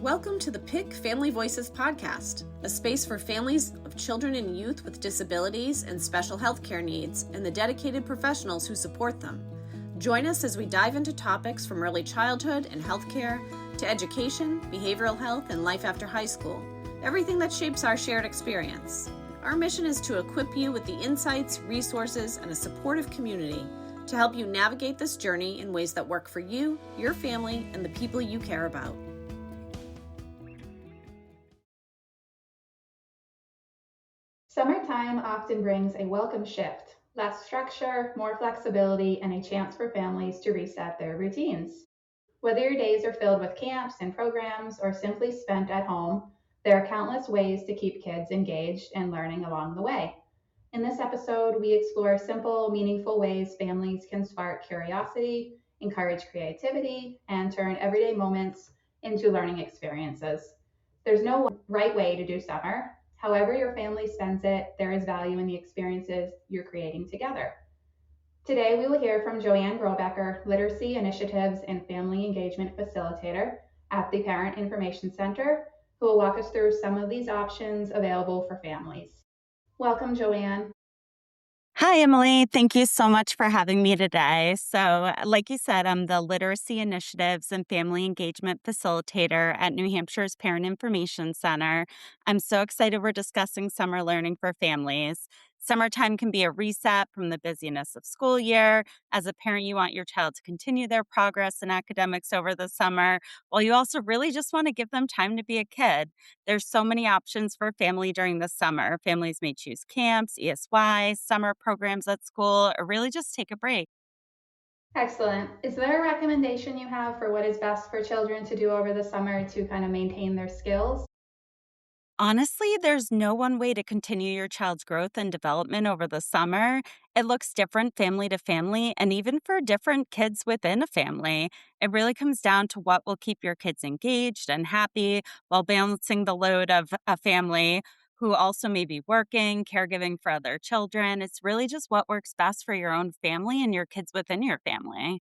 Welcome to the PIC Family Voices podcast, a space for families of children and youth with disabilities and special healthcare needs and the dedicated professionals who support them. Join us as we dive into topics from early childhood and healthcare to education, behavioral health, and life after high school, everything that shapes our shared experience. Our mission is to equip you with the insights, resources, and a supportive community to help you navigate this journey in ways that work for you, your family, and the people you care about. Summertime often brings a welcome shift, less structure, more flexibility, and a chance for families to reset their routines. Whether your days are filled with camps and programs or simply spent at home, there are countless ways to keep kids engaged and learning along the way. In this episode, we explore simple, meaningful ways families can spark curiosity, encourage creativity, and turn everyday moments into learning experiences. There's no right way to do summer. However your family spends it, there is value in the experiences you're creating together. Today, we will hear from Joanne Grobecker, Literacy Initiatives and Family Engagement Facilitator at the Parent Information Center, who will walk us through some of these options available for families. Welcome, Joanne. Hi, Emily. Thank you so much for having me today. So, like you said, I'm the Literacy Initiatives and Family Engagement Facilitator at New Hampshire's Parent Information Center. I'm so excited we're discussing summer learning for families. Summertime can be a reset from the busyness of school year. As a parent, you want your child to continue their progress in academics over the summer, while you also really just want to give them time to be a kid. There's so many options for family during the summer. Families may choose camps, ESY, summer programs at school, or really just take a break. Excellent. Is there a recommendation you have for what is best for children to do over the summer to kind of maintain their skills? Honestly, there's no one way to continue your child's growth and development over the summer. It looks different family to family, and even for different kids within a family. It really comes down to what will keep your kids engaged and happy while balancing the load of a family who also may be working, caregiving for other children. It's really just what works best for your own family and your kids within your family.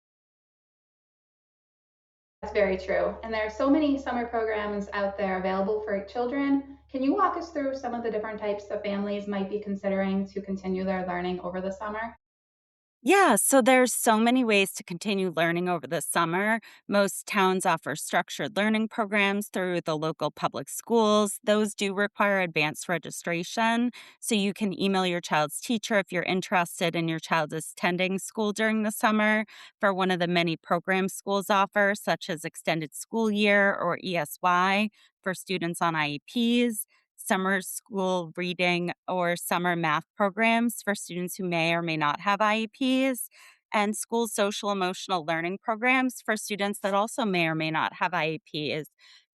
That's very true. And there are so many summer programs out there available for children. Can you walk us through some of the different types that families might be considering to continue their learning over the summer? Yeah, so there's so many ways to continue learning over the summer. Most towns offer structured learning programs through the local public schools. Those do require advanced registration, so you can email your child's teacher if you're interested in your child attending school during the summer for one of the many programs schools offer, such as extended school year or ESY for students on IEPs, summer school reading or summer math programs for students who may or may not have IEPs, and school social emotional learning programs for students that also may or may not have IEPs.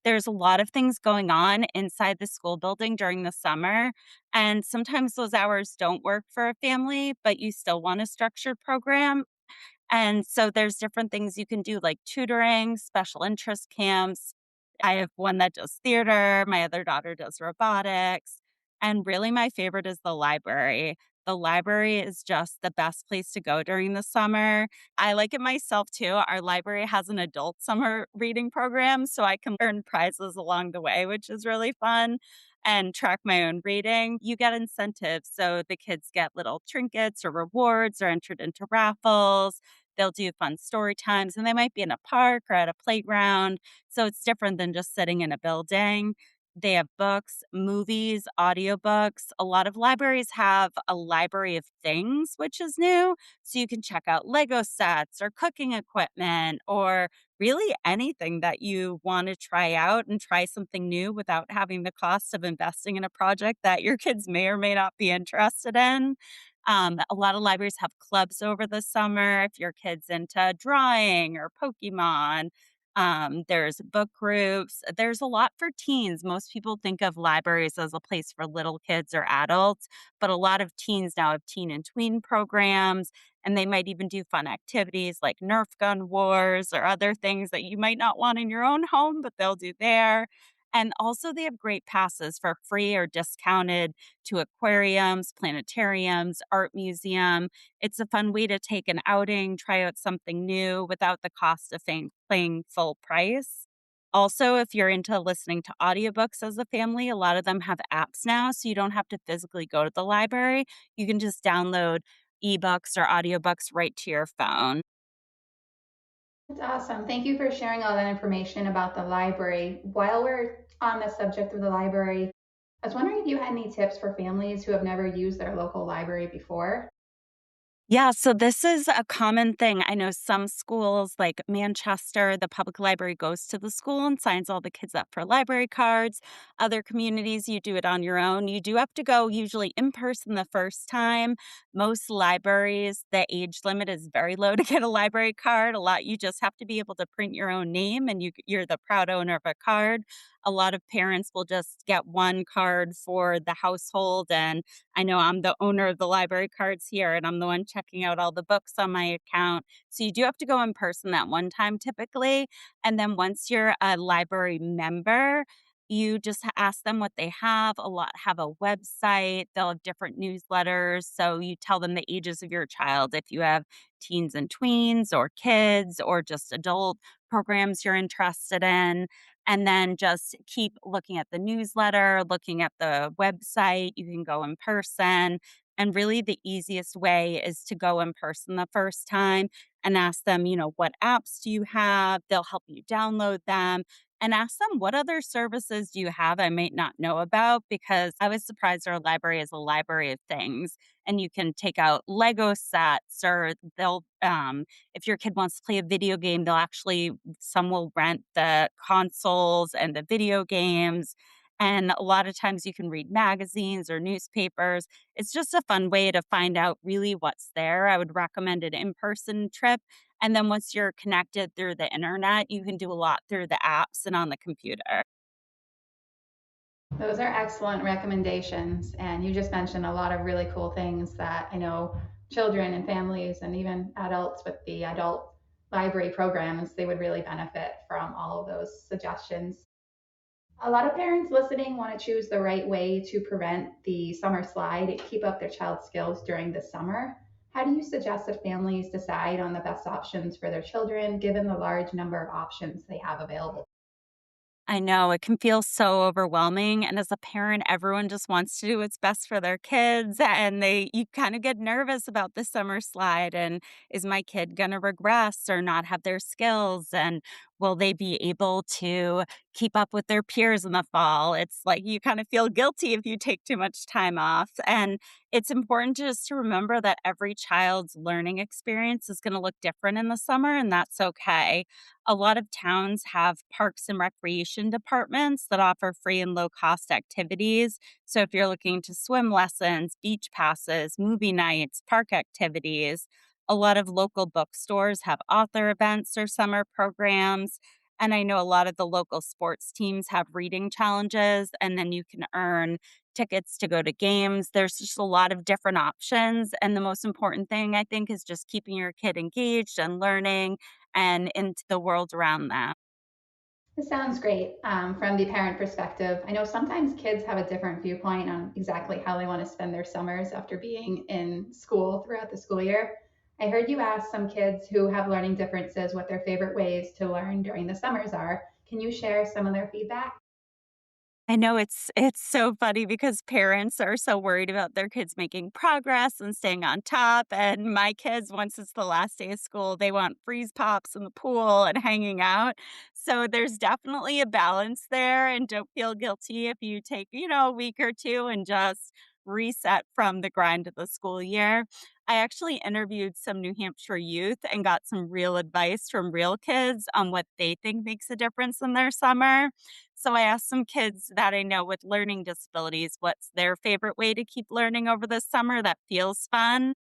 There's a lot of things going on inside the school building during the summer, and sometimes those hours don't work for a family, but you still want a structured program. And so there's different things you can do like tutoring, special interest camps. I have one that does theater, my other daughter does robotics, and really my favorite is the library. The library is just the best place to go during the summer. I like it myself too. Our library has an adult summer reading program, so I can earn prizes along the way, which is really fun, and track my own reading. You get incentives, so the kids get little trinkets or rewards or entered into raffles. They'll do fun story times, and they might be in a park or at a playground. So it's different than just sitting in a building. They have books, movies, audiobooks. A lot of libraries have a library of things, which is new. So you can check out Lego sets or cooking equipment or really anything that you want to try out and try something new without having the cost of investing in a project that your kids may or may not be interested in. A lot of libraries have clubs over the summer if your kid's into drawing or Pokemon. There's book groups. There's a lot for teens. Most people think of libraries as a place for little kids or adults, but a lot of teens now have teen and tween programs, and they might even do fun activities like Nerf gun wars or other things that you might not want in your own home, but they'll do there. And also, they have great passes for free or discounted to aquariums, planetariums, art museum. It's a fun way to take an outing, try out something new without the cost of paying full price. Also, if you're into listening to audiobooks as a family, a lot of them have apps now, so you don't have to physically go to the library. You can just download ebooks or audiobooks right to your phone. That's awesome. Thank you for sharing all that information about the library. While we're on the subject of the library, I was wondering if you had any tips for families who have never used their local library before. Yeah, so this is a common thing. I know some schools, like Manchester, the public library goes to the school and signs all the kids up for library cards. Other communities, you do it on your own. You do have to go usually in person the first time. Most libraries, the age limit is very low to get a library card. A lot, you just have to be able to print your own name and you're the proud owner of a card. A lot of parents will just get one card for the household, and I know I'm the owner of the library cards here, and I'm the one checking out all the books on my account. So you do have to go in person that one time typically. And then once you're a library member, you just ask them what they have. A lot have a website, they'll have different newsletters. So you tell them the ages of your child if you have teens and tweens, or kids, or just adult programs you're interested in. And then just keep looking at the newsletter, looking at the website. You can go in person. And really, the easiest way is to go in person the first time and ask them, what apps do you have? They'll help you download them and ask them, what other services do you have I might not know about? Because I was surprised our library is a library of things. And you can take out Lego sets, or if your kid wants to play a video game, some will rent the consoles and the video games. And a lot of times you can read magazines or newspapers. It's just a fun way to find out really what's there. I would recommend an in person trip. And then once you're connected through the internet, you can do a lot through the apps and on the computer. Those are excellent recommendations. And you just mentioned a lot of really cool things that I know children and families and even adults with the adult library programs, they would really benefit from all of those suggestions. A lot of parents listening want to choose the right way to prevent the summer slide and keep up their child's skills during the summer. How do you suggest that families decide on the best options for their children given the large number of options they have available? I know it can feel so overwhelming. And as a parent, everyone just wants to do what's best for their kids. And you kind of get nervous about the summer slide. And is my kid going to regress or not have their skills? And will they be able to keep up with their peers in the fall? It's like you kind of feel guilty if you take too much time off. And it's important just to remember that every child's learning experience is going to look different in the summer, and that's okay. A lot of towns have parks and recreation departments that offer free and low cost activities. So if you're looking to swim lessons, beach passes, movie nights, park activities, a lot of local bookstores have author events or summer programs. And I know a lot of the local sports teams have reading challenges, and then you can earn tickets to go to games. There's just a lot of different options. And the most important thing, I think, is just keeping your kid engaged and learning and into the world around them. This sounds great from the parent perspective. I know sometimes kids have a different viewpoint on exactly how they want to spend their summers after being in school throughout the school year. I heard you ask some kids who have learning differences what their favorite ways to learn during the summers are. Can you share some of their feedback? I know it's so funny because parents are so worried about their kids making progress and staying on top, and my kids, once it's the last day of school, they want freeze pops in the pool and hanging out. So there's definitely a balance there, and don't feel guilty if you take, a week or two and just reset from the grind of the school year. I actually interviewed some New Hampshire youth and got some real advice from real kids on what they think makes a difference in their summer. So I asked some kids that I know with learning disabilities what's their favorite way to keep learning over the summer that feels fun.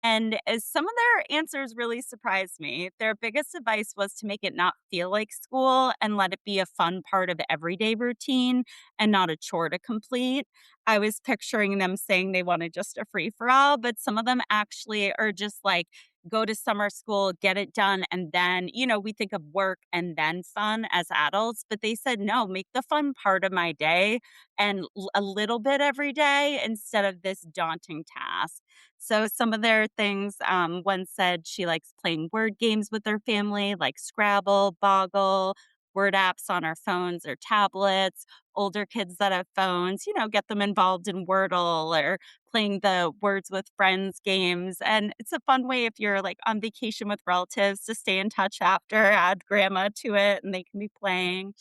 And as some of their answers really surprised me. Their biggest advice was to make it not feel like school and let it be a fun part of the everyday routine and not a chore to complete. I was picturing them saying they wanted just a free for all, but some of them actually are just like, go to summer school, get it done. And then, we think of work and then fun as adults, but they said, no, make the fun part of my day and a little bit every day instead of this daunting task. So some of their things, one said she likes playing word games with her family, like Scrabble, Boggle, word apps on our phones or tablets. Older kids that have phones, get them involved in Wordle or playing the words with friends games. And it's a fun way if you're like on vacation with relatives to stay in touch after, add grandma to it and they can be playing.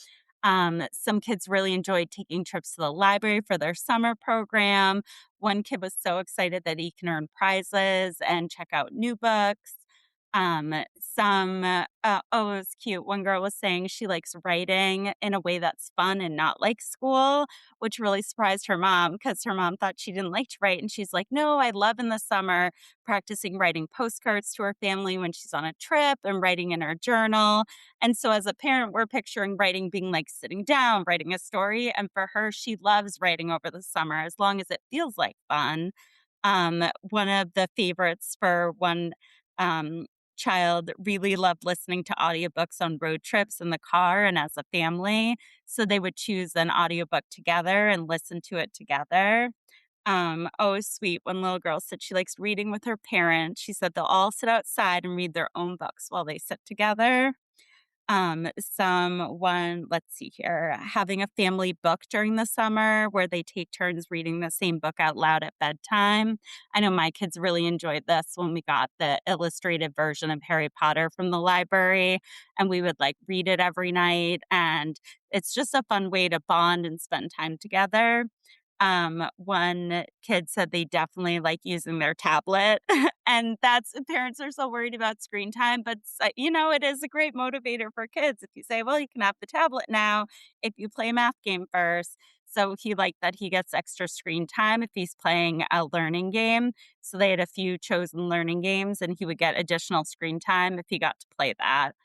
Some kids really enjoyed taking trips to the library for their summer program. One kid was so excited that he can earn prizes and check out new books. Oh, it was cute. One girl was saying she likes writing in a way that's fun and not like school, which really surprised her mom because her mom thought she didn't like to write. And she's like, no, I love in the summer practicing writing postcards to her family when she's on a trip and writing in her journal. And so as a parent, we're picturing writing being like sitting down, writing a story. And for her, she loves writing over the summer as long as it feels like fun. One of the favorites for one um, child really loved listening to audiobooks on road trips in the car and as a family. So they would choose an audiobook together and listen to it together. Oh, sweet. One little girl said she likes reading with her parents. She said they'll all sit outside and read their own books while they sit together. Let's see here, having a family book during the summer where they take turns reading the same book out loud at bedtime. I know my kids really enjoyed this when we got the illustrated version of Harry Potter from the library, and we would like read it every night. And it's just a fun way to bond and spend time together. One kid said they definitely like using their tablet, and that's parents are so worried about screen time, but it is a great motivator for kids if you say, well, you can have the tablet now if you play a math game first. So he liked that he gets extra screen time if he's playing a learning game. So they had a few chosen learning games, and he would get additional screen time if he got to play that.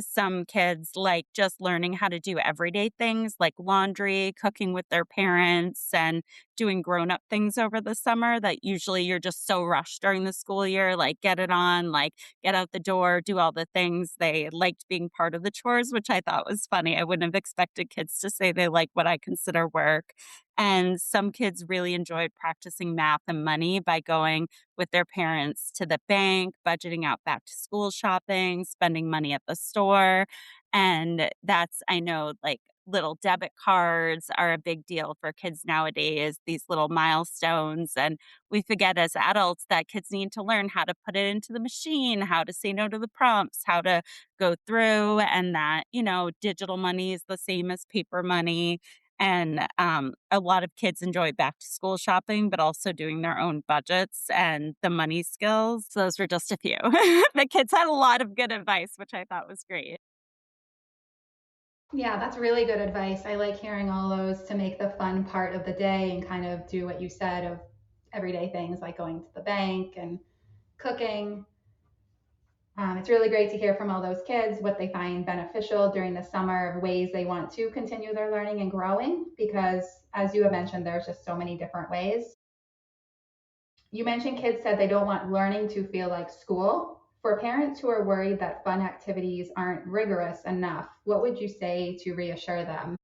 Some kids like just learning how to do everyday things like laundry, cooking with their parents, and doing grown up things over the summer that usually you're just so rushed during the school year. Like, get it on, like, get out the door, do all the things. They liked being part of the chores, which I thought was funny. I wouldn't have expected kids to say they like what I consider work. And some kids really enjoyed practicing math and money by going with their parents to the bank, budgeting out back to school shopping, spending money at the store. And that's, I know, like little debit cards are a big deal for kids nowadays, these little milestones. And we forget as adults that kids need to learn how to put it into the machine, how to say no to the prompts, how to go through, and that, digital money is the same as paper money. And a lot of kids enjoy back to school shopping, but also doing their own budgets and the money skills. So those were just a few. The kids had a lot of good advice, which I thought was great. Yeah, that's really good advice. I like hearing all those to make the fun part of the day and kind of do what you said of everyday things like going to the bank and cooking. It's really great to hear from all those kids what they find beneficial during the summer of ways they want to continue their learning and growing, because as you have mentioned, there's just so many different ways. You mentioned kids said they don't want learning to feel like school. For parents who are worried that fun activities aren't rigorous enough, what would you say to reassure them?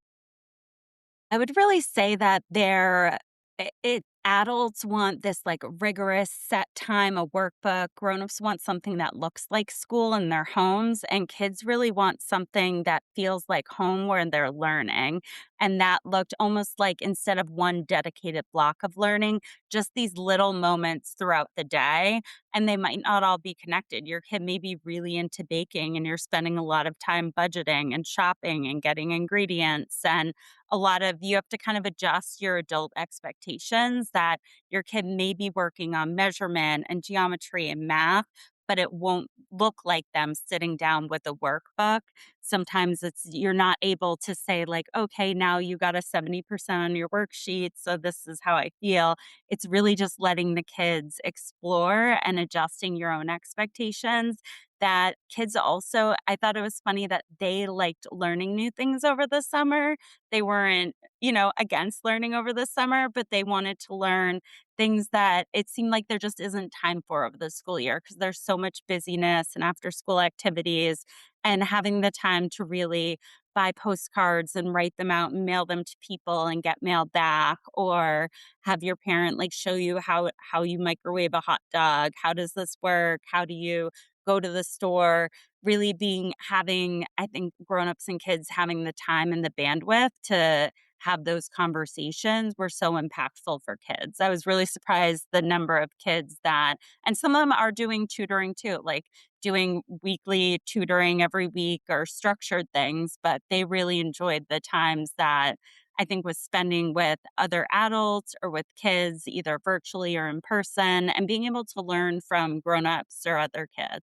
I would really say that adults want this like rigorous set time, a workbook. Grown-ups want something that looks like school in their homes, and kids really want something that feels like home where they're learning. And that looked almost like, instead of one dedicated block of learning, just these little moments throughout the day. And they might not all be connected. Your kid may be really into baking and you're spending a lot of time budgeting and shopping and getting ingredients, and you have to kind of adjust your adult expectations that your kid may be working on measurement and geometry and math, but it won't look like them sitting down with a workbook. Sometimes you're not able to say like, okay, now you got a 70% on your worksheet, so this is how I feel. It's really just letting the kids explore and adjusting your own expectations. That kids also, I thought it was funny that they liked learning new things over the summer. They weren't, against learning over the summer, but they wanted to learn things that it seemed like there just isn't time for over the school year because there's so much busyness and after school activities, and having the time to really buy postcards and write them out and mail them to people and get mailed back, or have your parent like show you how you microwave a hot dog. How does this work? How do you go to the store? really being having, I think, grown-ups and kids having the time and the bandwidth to have those conversations were so impactful for kids. I was really surprised the number of kids that, and some of them are doing tutoring too, like doing weekly tutoring every week or structured things, but they really enjoyed the times that I think was spending with other adults or with kids, either virtually or in person, and being able to learn from grown-ups or other kids.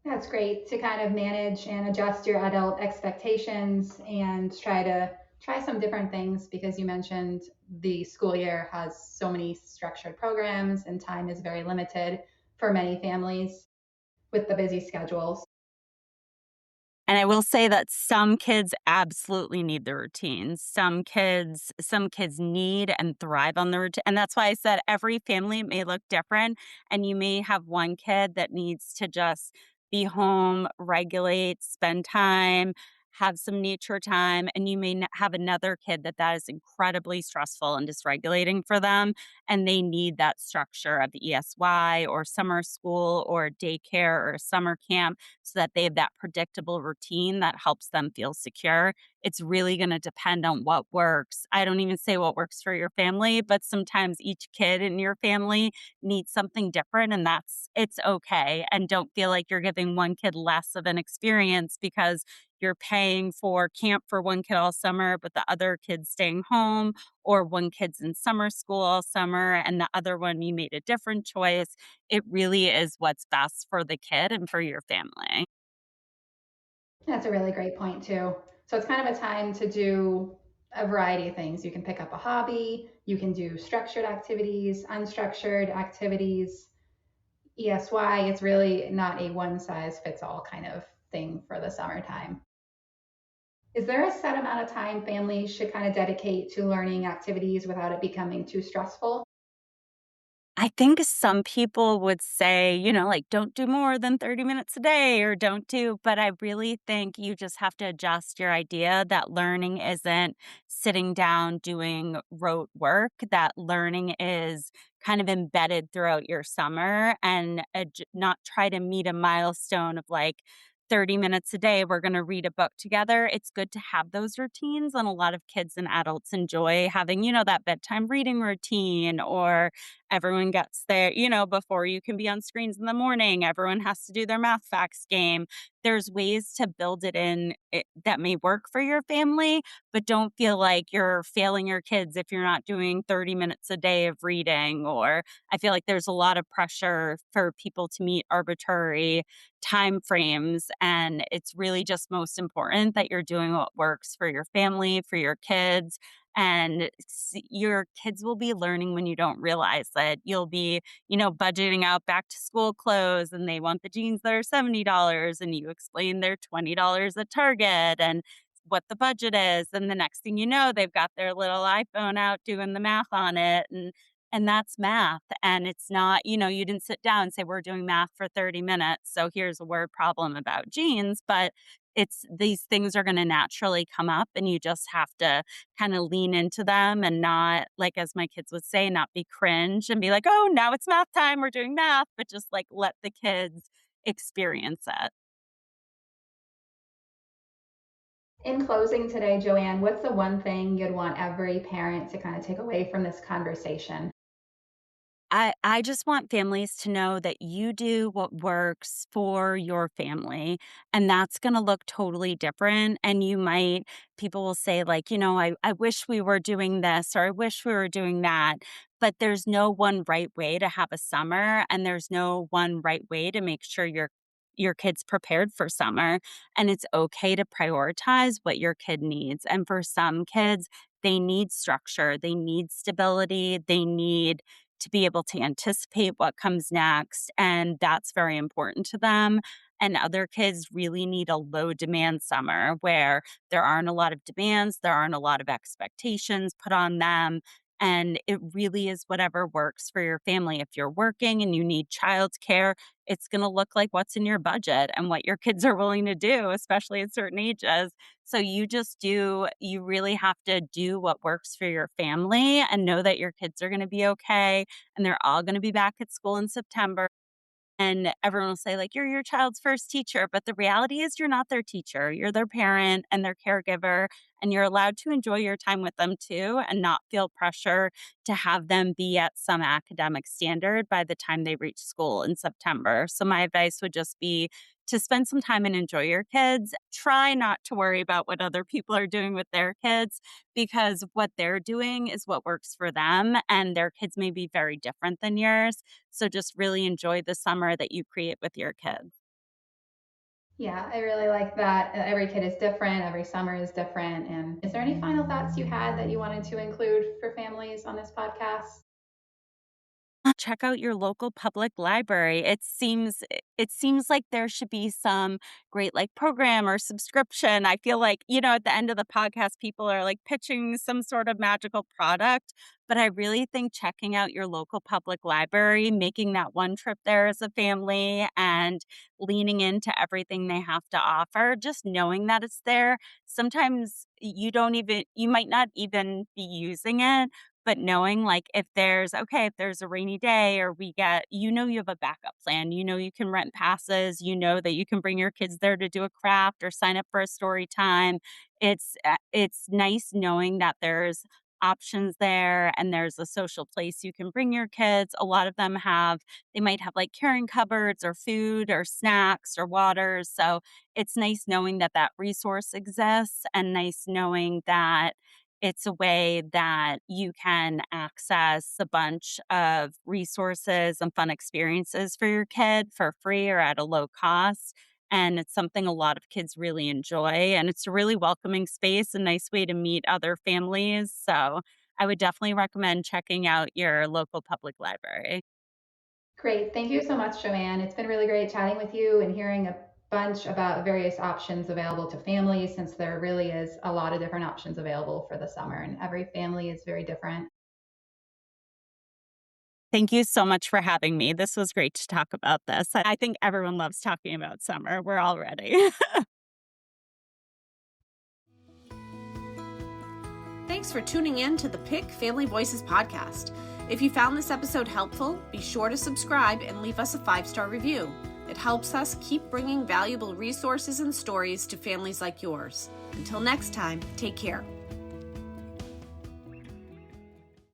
That's great to kind of manage and adjust your adult expectations and try some different things because you mentioned the school year has so many structured programs and time is very limited for many families with the busy schedules. And I will say that some kids absolutely need the routines. Some kids need and thrive on the routine. And that's why I said every family may look different. And you may have one kid that needs to just be home, regulate, spend time, have some nature time. And you may have another kid that is incredibly stressful and dysregulating for them. And they need that structure of ESY or summer school or daycare or summer camp so that they have that predictable routine that helps them feel secure. It's really going to depend on what works. I don't even say what works for your family, but sometimes each kid in your family needs something different and it's okay. And don't feel like you're giving one kid less of an experience because you're paying for camp for one kid all summer, but the other kid's staying home, or one kid's in summer school all summer and the other one you made a different choice. It really is what's best for the kid and for your family. That's a really great point too. So it's kind of a time to do a variety of things. You can pick up a hobby, you can do structured activities, unstructured activities, ESY. It's really not a one size fits all kind of thing for the summertime. Is there a set amount of time families should kind of dedicate to learning activities without it becoming too stressful? I think some people would say, like, don't do more than 30 minutes a day or don't do, but I really think you just have to adjust your idea that learning isn't sitting down doing rote work, that learning is kind of embedded throughout your summer and not try to meet a milestone of like, 30 minutes a day, we're going to read a book together. It's good to have those routines. And a lot of kids and adults enjoy having, that bedtime reading routine, or everyone gets there, before you can be on screens in the morning. Everyone has to do their math facts game. There's ways to build it in that may work for your family, but don't feel like you're failing your kids if you're not doing 30 minutes a day of reading. Or I feel like there's a lot of pressure for people to meet arbitrary time frames. And it's really just most important that you're doing what works for your family, for your kids, and your kids will be learning when you don't realize that. You'll be, budgeting out back to school clothes and they want the jeans that are $70 and you explain they're $20 at Target and what the budget is. And the next thing you know, they've got their little iPhone out doing the math on it. And that's math. And it's not, you didn't sit down and say, we're doing math for 30 minutes. So here's a word problem about jeans. But it's these things are going to naturally come up and you just have to kind of lean into them and not, like, as my kids would say, not be cringe and be like, oh, now it's math time, we're doing math, but just like let the kids experience it. In closing today, Joanne, what's the one thing you'd want every parent to kind of take away from this conversation? I just want families to know that you do what works for your family, and that's gonna look totally different. And people will say, like, I wish we were doing this or I wish we were doing that. But there's no one right way to have a summer, and there's no one right way to make sure your kid's prepared for summer. And it's okay to prioritize what your kid needs. And for some kids, they need structure, they need stability, they need to be able to anticipate what comes next. And that's very important to them. And other kids really need a low demand summer where there aren't a lot of demands, there aren't a lot of expectations put on them. And it really is whatever works for your family. If you're working and you need childcare, it's going to look like what's in your budget and what your kids are willing to do, especially at certain ages. So you really have to do what works for your family and know that your kids are going to be okay and they're all going to be back at school in September. And everyone will say, like, you're your child's first teacher. But the reality is, you're not their teacher. You're their parent and their caregiver. And you're allowed to enjoy your time with them too and not feel pressure to have them be at some academic standard by the time they reach school in September. So, my advice would just be to spend some time and enjoy your kids. Try not to worry about what other people are doing with their kids because what they're doing is what works for them. And their kids may be very different than yours. So just really enjoy the summer that you create with your kids. Yeah, I really like that. Every kid is different, every summer is different. And is there any final thoughts you had that you wanted to include for families on this podcast? Check out your local public library. It seems like there should be some great like program or subscription. I feel like, at the end of the podcast people are like pitching some sort of magical product, but I really think checking out your local public library, making that one trip there as a family and leaning into everything they have to offer, just knowing that it's there. Sometimes you might not even be using it, but knowing, like, if there's a rainy day or you have a backup plan, you can rent passes, that you can bring your kids there to do a craft or sign up for a story time. It's nice knowing that there's options there and there's a social place you can bring your kids. A lot of them they might have like caring cupboards or food or snacks or waters. So it's nice knowing that that resource exists and nice knowing that it's a way that you can access a bunch of resources and fun experiences for your kid for free or at a low cost. And it's something a lot of kids really enjoy. And it's a really welcoming space, a nice way to meet other families. So I would definitely recommend checking out your local public library. Great. Thank you so much, Joanne. It's been really great chatting with you and hearing a bunch about various options available to families, since there really is a lot of different options available for the summer, and every family is very different. Thank you so much for having me. This was great to talk about this. I think everyone loves talking about summer. We're all ready. Thanks for tuning in to the Pick Family Voices podcast. If you found this episode helpful, be sure to subscribe and leave us a 5-star review. It helps us keep bringing valuable resources and stories to families like yours. Until next time, take care.